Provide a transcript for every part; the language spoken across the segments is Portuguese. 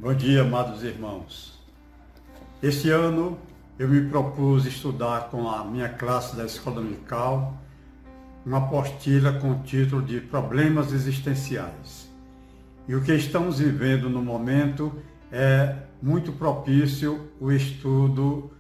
Bom dia, amados irmãos. Este ano eu me propus estudar com a minha classe da escola dominical uma apostila com o título de Problemas Existenciais. E o que estamos vivendo no momento é muito propício o estudo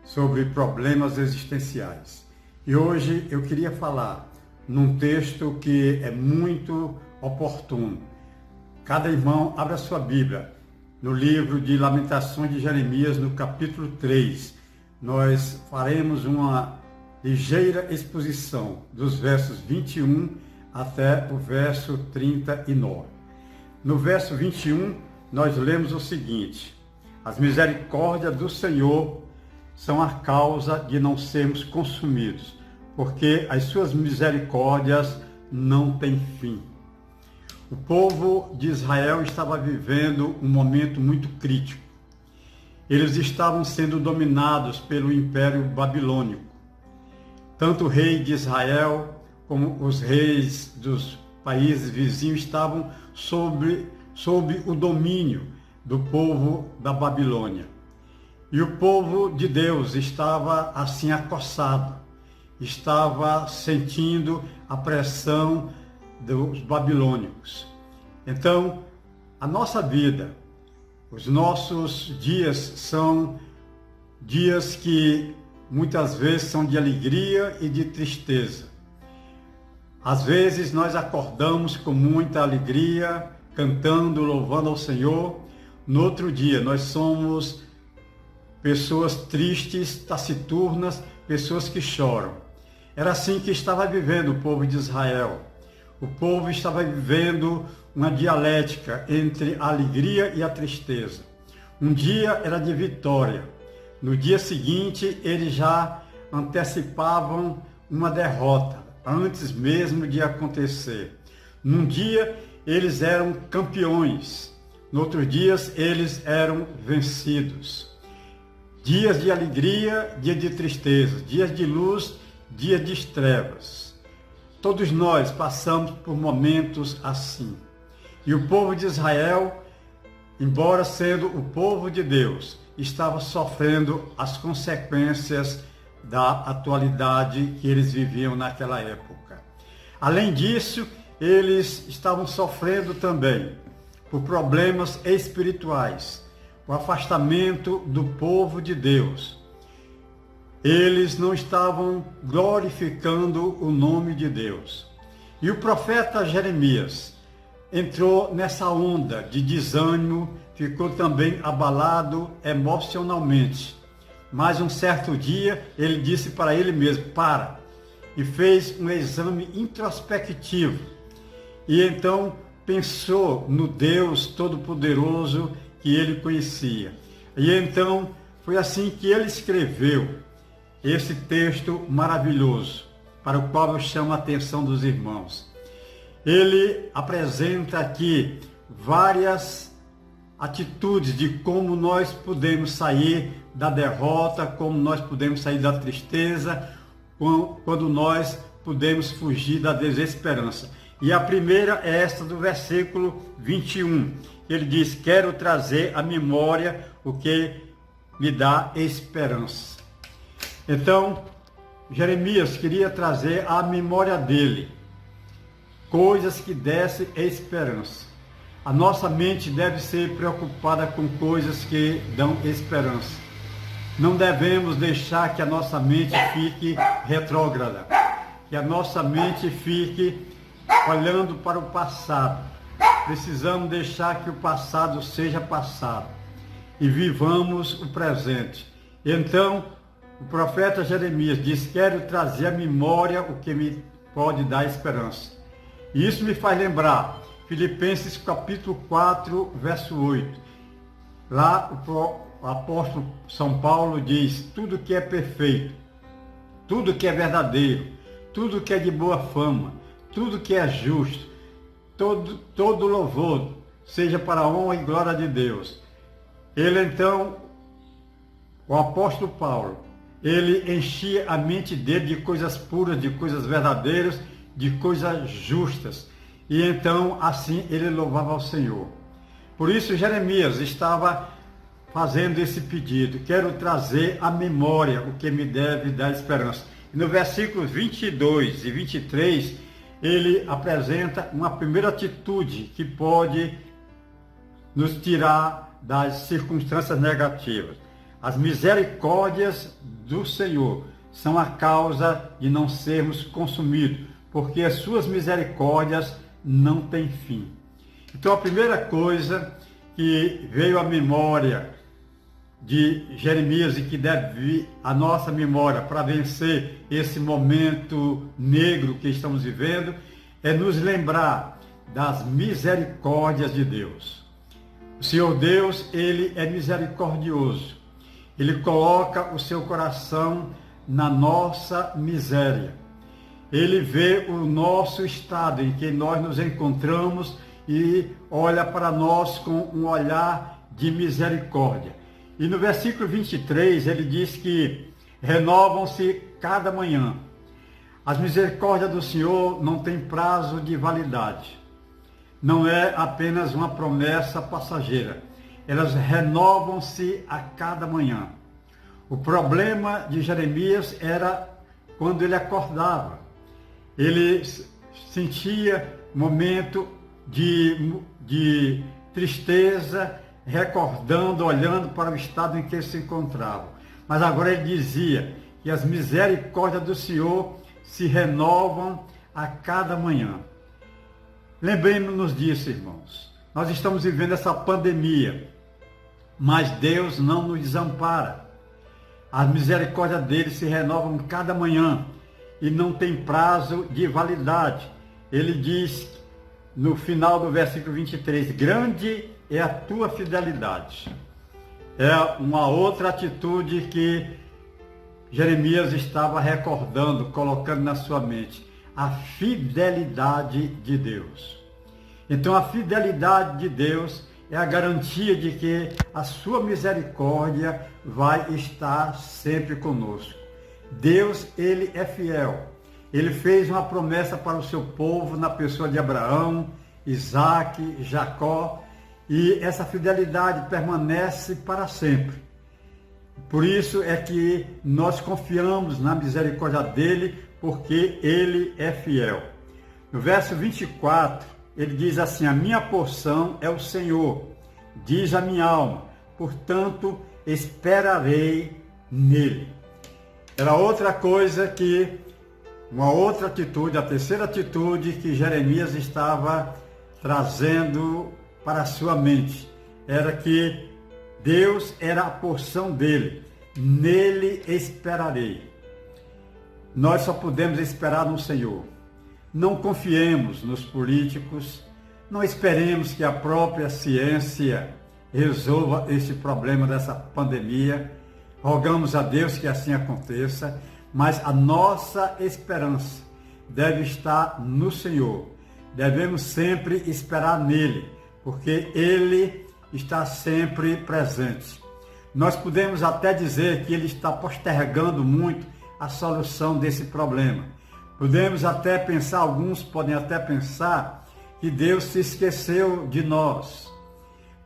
sobre problemas existenciais. E hoje eu queria falar num texto que é muito oportuno. Cada irmão abra a sua Bíblia no livro de Lamentações de Jeremias, no capítulo 3. Nós faremos uma ligeira exposição dos versos 21 até o verso 39. No verso 21, nós lemos o seguinte: as misericórdias do Senhor são a causa de não sermos consumidos, porque as suas misericórdias não têm fim. O povo de Israel estava vivendo um momento muito crítico. Eles estavam sendo dominados pelo Império Babilônico. Tanto o rei de Israel como os reis dos países vizinhos estavam sob o domínio do povo da Babilônia. E o povo de Deus estava assim acossado, estava sentindo a pressão dos babilônicos. Então, a nossa vida, os nossos dias são dias que muitas vezes são de alegria e de tristeza. Às vezes nós acordamos com muita alegria, cantando, louvando ao Senhor. No outro dia nós somos pessoas tristes, taciturnas, pessoas que choram. Era assim que estava vivendo o povo de Israel. O povo estava vivendo uma dialética entre a alegria e a tristeza. Um dia era de vitória. No dia seguinte, eles já antecipavam uma derrota, antes mesmo de acontecer. Num dia, eles eram campeões. No outro dia, eles eram vencidos. Dias de alegria, dia de tristeza. Dias de luz, dia de trevas. Todos nós passamos por momentos assim. E o povo de Israel, embora sendo o povo de Deus, estava sofrendo as consequências da atualidade que eles viviam naquela época. Além disso, eles estavam sofrendo também por problemas espirituais, o afastamento do povo de Deus. Eles não estavam glorificando o nome de Deus. E o profeta Jeremias entrou nessa onda de desânimo, ficou também abalado emocionalmente. Mas um certo dia ele disse para ele mesmo: para, e fez um exame introspectivo. E então pensou no Deus Todo-Poderoso que ele conhecia. E então foi assim que ele escreveu esse texto maravilhoso, para o qual eu chamo a atenção dos irmãos. Ele apresenta aqui várias atitudes de como nós podemos sair da derrota, como nós podemos sair da tristeza, quando nós podemos fugir da desesperança. E a primeira é esta do versículo 21. Ele diz: quero trazer à memória o que me dá esperança. Então, Jeremias queria trazer à memória dele coisas que dessem esperança. A nossa mente deve ser preocupada com coisas que dão esperança. Não devemos deixar que a nossa mente fique retrógrada, que a nossa mente fique olhando para o passado. Precisamos deixar que o passado seja passado e vivamos o presente. Então, o profeta Jeremias diz: quero trazer à memória o que me pode dar esperança. E isso me faz lembrar Filipenses capítulo 4, verso 8. Lá o apóstolo São Paulo diz: tudo que é perfeito, tudo que é verdadeiro, tudo que é de boa fama, tudo que é justo, todo louvor seja para a honra e glória de Deus. Ele então, o apóstolo Paulo, ele enchia a mente dele de coisas puras, de coisas verdadeiras, de coisas justas. E então, assim, ele louvava ao Senhor. Por isso Jeremias estava fazendo esse pedido: quero trazer à memória o que me deve dar esperança. E no versículos 22 e 23, ele apresenta uma primeira atitude que pode nos tirar das circunstâncias negativas. As misericórdias do Senhor são a causa de não sermos consumidos, porque as suas misericórdias não têm fim. Então a primeira coisa que veio à memória de Jeremias e que deve vir à nossa memória para vencer esse momento negro que estamos vivendo é nos lembrar das misericórdias de Deus. O Senhor Deus, Ele é misericordioso. Ele coloca o seu coração na nossa miséria. Ele vê o nosso estado em que nós nos encontramos e olha para nós com um olhar de misericórdia. E no versículo 23 ele diz que renovam-se cada manhã. As misericórdias do Senhor não têm prazo de validade. Não é apenas uma promessa passageira. Elas renovam-se a cada manhã. O problema de Jeremias era quando ele acordava. Ele sentia momento de tristeza, recordando, olhando para o estado em que ele se encontrava. Mas agora ele dizia que as misericórdias do Senhor se renovam a cada manhã. Lembremos-nos disso, irmãos. Nós estamos vivendo essa pandemia, mas Deus não nos desampara. As misericórdias dele se renovam cada manhã e não tem prazo de validade. Ele diz no final do versículo 23, grande é a tua fidelidade. É uma outra atitude que Jeremias estava recordando, colocando na sua mente, a fidelidade de Deus. Então a fidelidade de Deus é a garantia de que a sua misericórdia vai estar sempre conosco. Deus, ele é fiel. Ele fez uma promessa para o seu povo na pessoa de Abraão, Isaque, Jacó, e essa fidelidade permanece para sempre. Por isso é que nós confiamos na misericórdia dele, porque ele é fiel. No verso 24, ele diz assim, a minha porção é o Senhor, diz a minha alma, portanto esperarei nele. Era outra coisa que uma outra atitude, a terceira atitude que Jeremias estava trazendo para a sua mente, era que Deus era a porção dele, nele esperarei. Nós só podemos esperar no Senhor. Não confiemos nos políticos, não esperemos que a própria ciência resolva esse problema dessa pandemia. Rogamos a Deus que assim aconteça, mas a nossa esperança deve estar no Senhor. Devemos sempre esperar nele, porque ele está sempre presente. Nós podemos até dizer que ele está postergando muito a solução desse problema. Podemos até pensar, alguns podem até pensar que Deus se esqueceu de nós.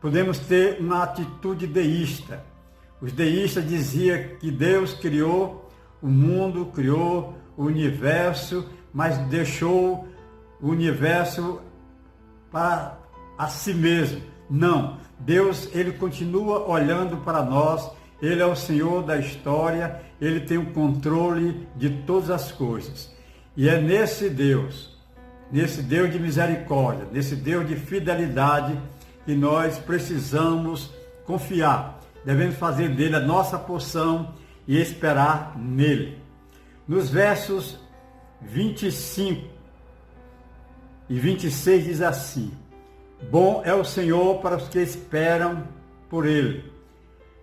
Podemos ter uma atitude deísta. Os deístas diziam que Deus criou o mundo, criou o universo, mas deixou o universo para a si mesmo. Não, Deus, ele continua olhando para nós, ele é o Senhor da história, ele tem o controle de todas as coisas. E é nesse Deus de misericórdia, nesse Deus de fidelidade, que nós precisamos confiar. Devemos fazer dele a nossa porção e esperar nele. Nos versos 25 e 26 diz assim, bom é o Senhor para os que esperam por ele,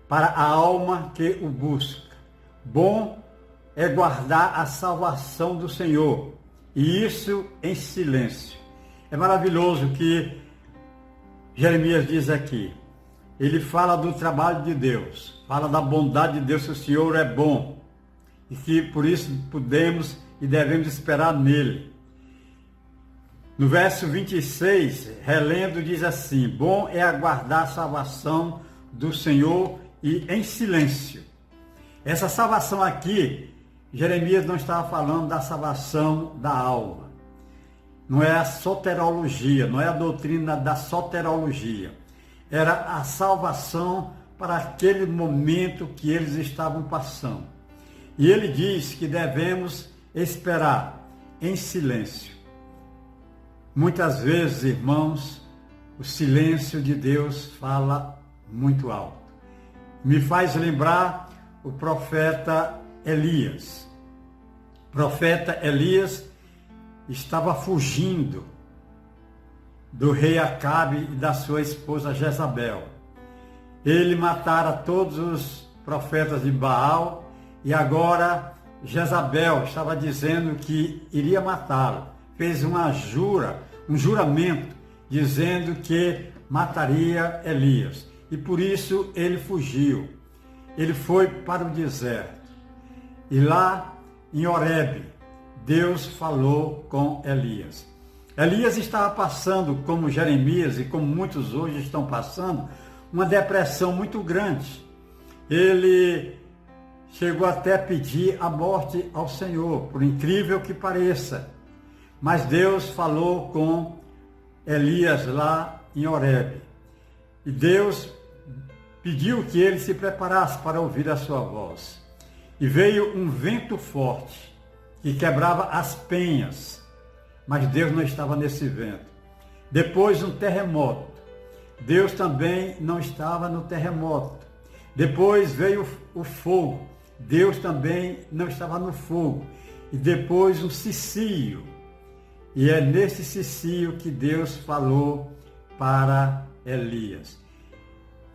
para a alma que o busca. Bom é guardar a salvação do Senhor, e isso em silêncio. É maravilhoso que Jeremias diz aqui. Ele fala do trabalho de Deus, fala da bondade de Deus, que o Senhor é bom, e que por isso podemos e devemos esperar nele. No verso 26, relendo, diz assim: bom é aguardar a salvação do Senhor e em silêncio. Essa salvação aqui, Jeremias não estava falando da salvação da alma. Não é a soterologia, não é a doutrina da soterologia. Era a salvação para aquele momento que eles estavam passando. E ele diz que devemos esperar em silêncio. Muitas vezes, irmãos, o silêncio de Deus fala muito alto. Me faz lembrar o profeta Elias. O profeta Elias estava fugindo do rei Acabe e da sua esposa Jezabel. Ele matara todos os profetas de Baal e agora Jezabel estava dizendo que iria matá-lo. Fez um juramento, dizendo que mataria Elias. E por isso ele fugiu. Ele foi para o deserto. E lá em Horebe, Deus falou com Elias. Elias estava passando, como Jeremias e como muitos hoje estão passando, uma depressão muito grande. Ele chegou até a pedir a morte ao Senhor, por incrível que pareça. Mas Deus falou com Elias lá em Horebe. E Deus pediu que ele se preparasse para ouvir a sua voz. E veio um vento forte que quebrava as penhas. Mas Deus não estava nesse vento. Depois um terremoto. Deus também não estava no terremoto. Depois veio o fogo. Deus também não estava no fogo. E depois um cicio. E é nesse cicio que Deus falou para Elias.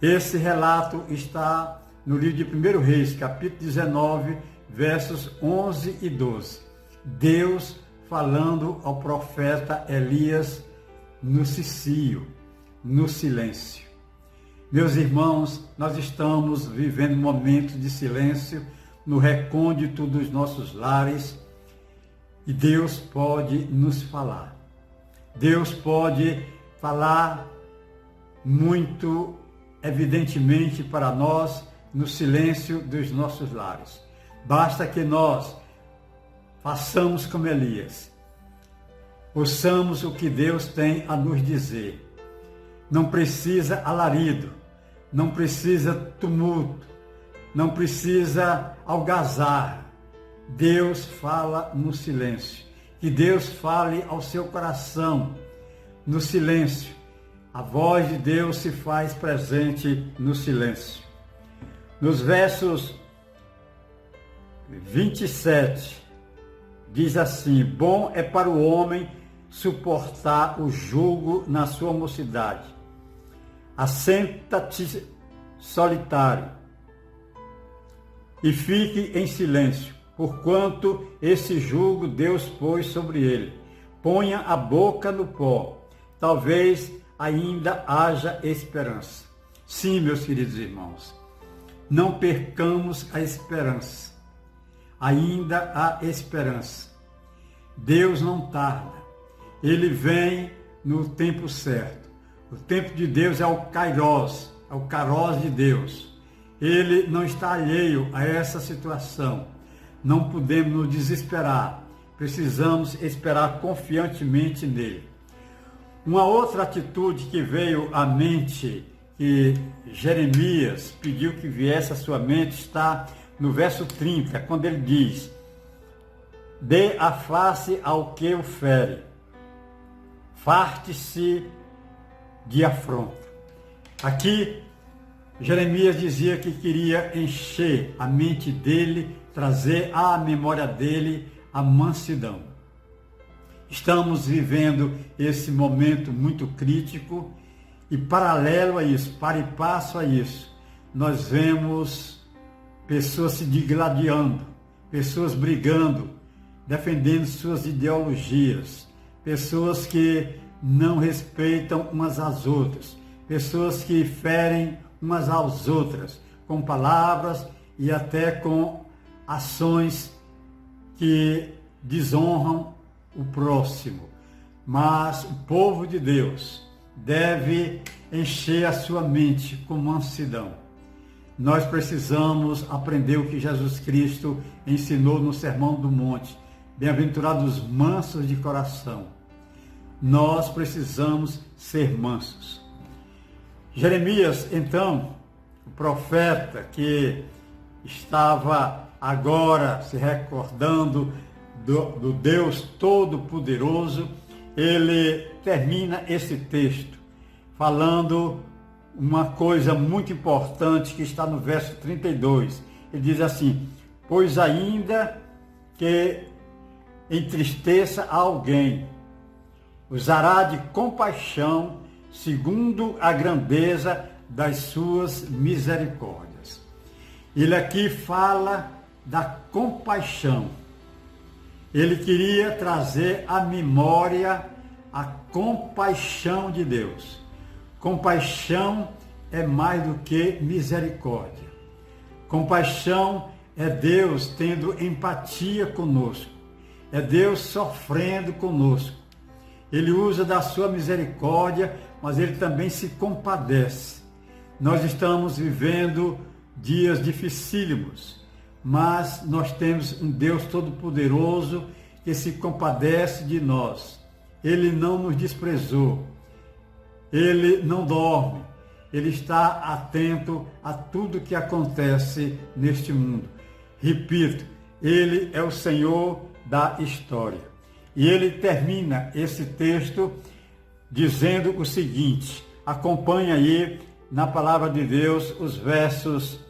Esse relato está no livro de 1 Reis, capítulo 19, versos 11 e 12. Deus falando ao profeta Elias no cicio, no silêncio. Meus irmãos, nós estamos vivendo momentos de silêncio no recôndito dos nossos lares e Deus pode nos falar. Deus pode falar muito evidentemente para nós no silêncio dos nossos lares. Basta que nós façamos como Elias. Ouçamos o que Deus tem a nos dizer. Não precisa alarido, não precisa tumulto, não precisa algazarra. Deus fala no silêncio. Que Deus fale ao seu coração no silêncio. A voz de Deus se faz presente no silêncio. Nos versos 27, diz assim: bom é para o homem suportar o jugo na sua mocidade. Assenta-te solitário e fique em silêncio, porquanto esse jugo Deus pôs sobre ele. Ponha a boca no pó, talvez ainda haja esperança. Sim, meus queridos irmãos, não percamos a esperança. Ainda há esperança. Deus não tarda. Ele vem no tempo certo. O tempo de Deus é o Kairos, é o Kairos de Deus. Ele não está alheio a essa situação. Não podemos nos desesperar. Precisamos esperar confiantemente nele. Uma outra atitude que veio à mente, que Jeremias pediu que viesse à sua mente, está no verso 30, quando ele diz: dê a face ao que o fere, farte-se de afronta. Aqui, Jeremias dizia que queria encher a mente dele, trazer à memória dele a mansidão. Estamos vivendo esse momento muito crítico e, paralelo a isso, para e passo a isso, nós vemos pessoas se digladiando, pessoas brigando, defendendo suas ideologias, pessoas que não respeitam umas às outras, pessoas que ferem umas às outras, com palavras e até com ações que desonram o próximo. mas o povo de Deus deve encher a sua mente com mansidão. Nós precisamos aprender o que Jesus Cristo ensinou no Sermão do Monte. Bem-aventurados mansos de coração. Nós precisamos ser mansos. Jeremias, então, o profeta que estava agora se recordando do Deus Todo-Poderoso, ele termina esse texto falando uma coisa muito importante que está no verso 32. Ele diz assim: pois ainda que entristeça alguém, usará de compaixão segundo a grandeza das suas misericórdias. Ele aqui fala da compaixão. Ele queria trazer à memória a compaixão de Deus. Compaixão é mais do que misericórdia. Compaixão é Deus tendo empatia conosco. É Deus sofrendo conosco. Ele usa da sua misericórdia, mas ele também se compadece. Nós estamos vivendo dias dificílimos, mas nós temos um Deus Todo-Poderoso que se compadece de nós. Ele não nos desprezou. Ele não dorme. Ele está atento a tudo que acontece neste mundo. Repito, ele é o Senhor da história. E ele termina esse texto dizendo o seguinte: acompanhe aí na palavra de Deus os versos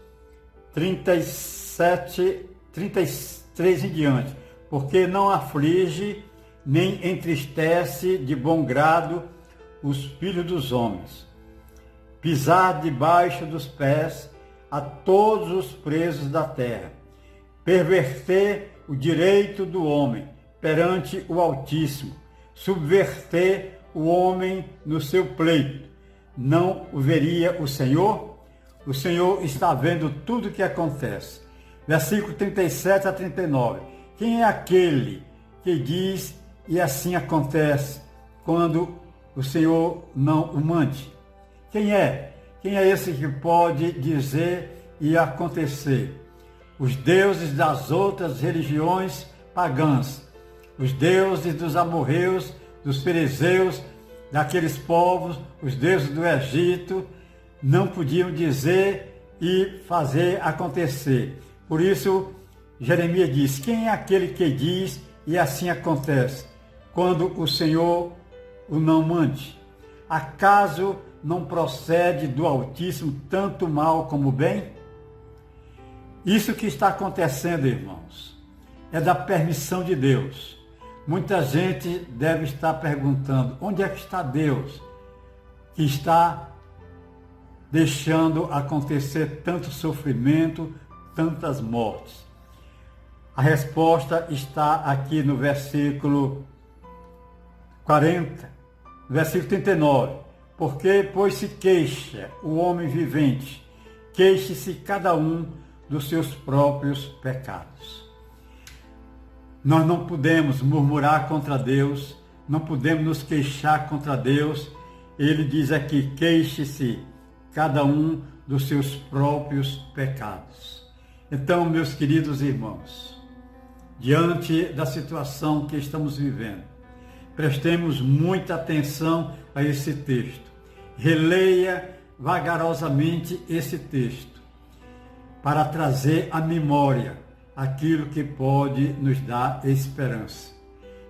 37, 33 em diante. Porque não aflige, nem entristece de bom grado os filhos dos homens. Pisar debaixo dos pés a todos os presos da terra. Perverter o direito do homem perante o Altíssimo. Subverter o homem no seu pleito. Não o veria o Senhor? O Senhor está vendo tudo o que acontece. Versículo 37 a 39. Quem é aquele que diz e assim acontece quando o Senhor não o mande? Quem é? Quem é esse que pode dizer e acontecer? Os deuses das outras religiões pagãs, os deuses dos amorreus, dos fariseus, daqueles povos, os deuses do Egito, não podiam dizer e fazer acontecer. Por isso, Jeremias diz: quem é aquele que diz e assim acontece, quando o Senhor o não mande? Acaso não procede do Altíssimo tanto mal como bem? Isso que está acontecendo, irmãos, é da permissão de Deus. Muita gente deve estar perguntando: onde é que está Deus que está deixando acontecer tanto sofrimento, tantas mortes? A resposta está aqui no versículo 40, versículo 39. Porque, pois se queixa o homem vivente, queixe-se cada um dos seus próprios pecados. Nós não podemos murmurar contra Deus, não podemos nos queixar contra Deus. Ele diz aqui: queixe-se cada um dos seus próprios pecados. Então, meus queridos irmãos, diante da situação que estamos vivendo, prestemos muita atenção a esse texto. Releia vagarosamente esse texto para trazer à memória aquilo que pode nos dar esperança.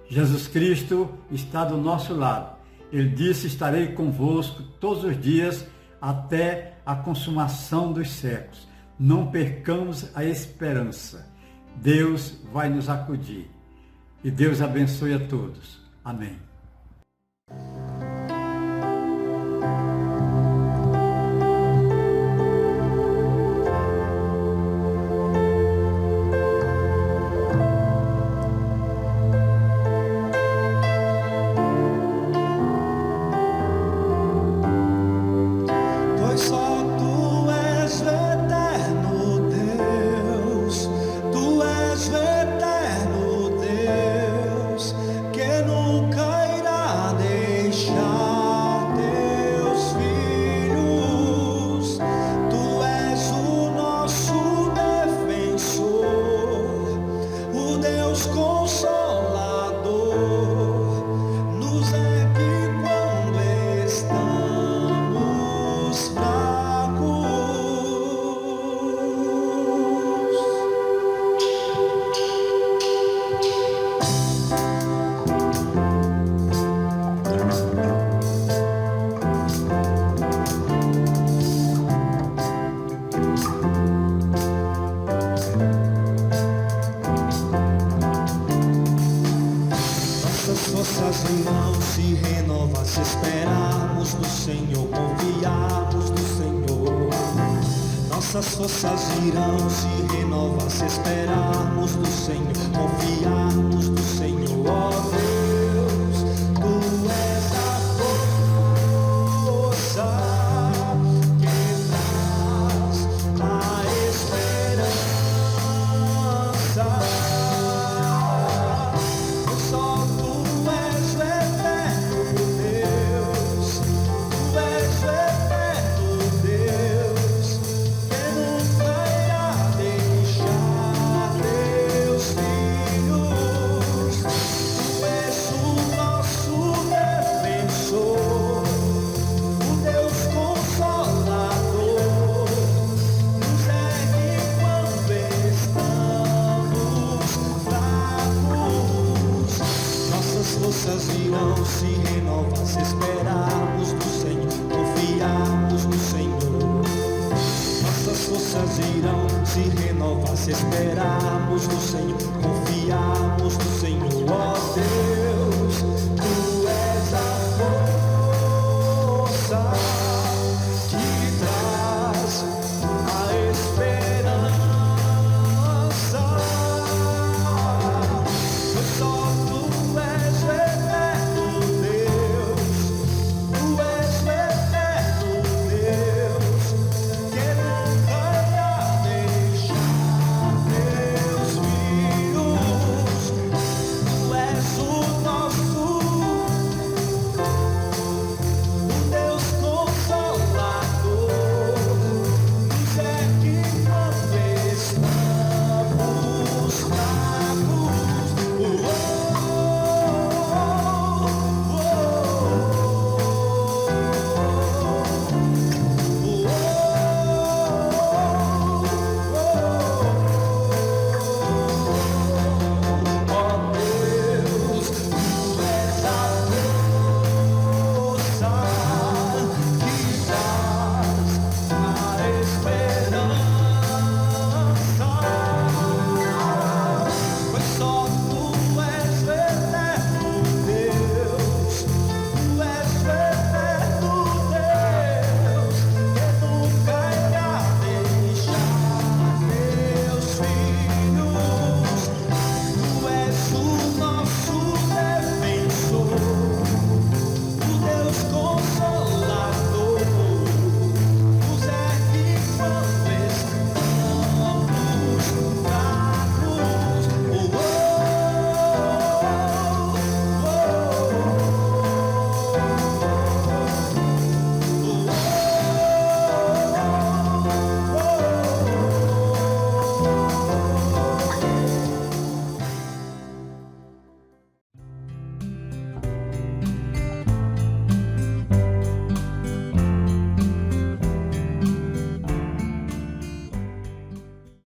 Jesus Cristo está do nosso lado. Ele disse: estarei convosco todos os dias até a consumação dos séculos. Não percamos a esperança. Deus vai nos acudir. E Deus abençoe a todos. Amém. Tu és o eterno Deus, que nunca renova se esperarmos no Senhor, confiarmos no Senhor. Nossas forças irão se renovar se esperarmos no Senhor, confiarmos no Senhor. Ó Deus, Tu és a força que traz a esperança. Só Tu és o eterno Deus, Tu és o eterno Deus, que nunca irá deixar Teus filhos. Tu és o nosso defensor, o Deus consolador, nos ergue quando estamos fracos. Nossas forças irão se renovar se esperarmos no Senhor, confiarmos no Senhor. Nossas forças irão se renovar se esperarmos no Senhor,